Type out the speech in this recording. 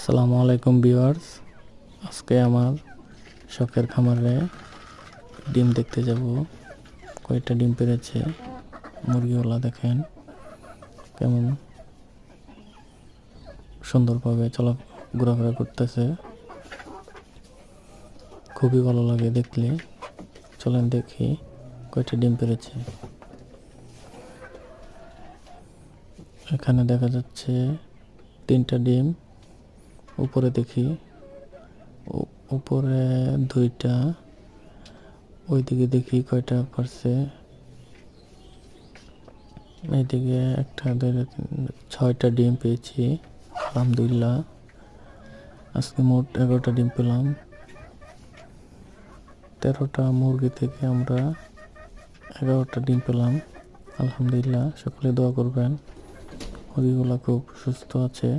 আসসালামু আলাইকুম ভিউয়ার্স। আজকে আমার শখের খামারে ডিম দেখতে যাব। কয়টা ডিম পেড়েছে মুরগিওয়ালা, দেখেন কেমন সুন্দরভাবে ঘোরাফেরা করতেছে। খুবই ভালো লাগে দেখলে। চলেন দেখি কয়টা ডিম পেড়েছে। এখানে দেখা যাচ্ছে 3টা ডিম। উপরে দেখি উপরে 2টা, ওইদিকে দেখি কয়টা পারছে। এইদিকে 6টা ডিম পেয়েছি, আলহামদুলিল্লাহ। আজকে মোট 11টা ডিম পেলাম। 13টা মুরগি থেকে আমরা 11টা ডিম পেলাম, আলহামদুলিল্লাহ। সকলে দোয়া করবেন, মুরগিগুলো খুব সুস্থ আছে।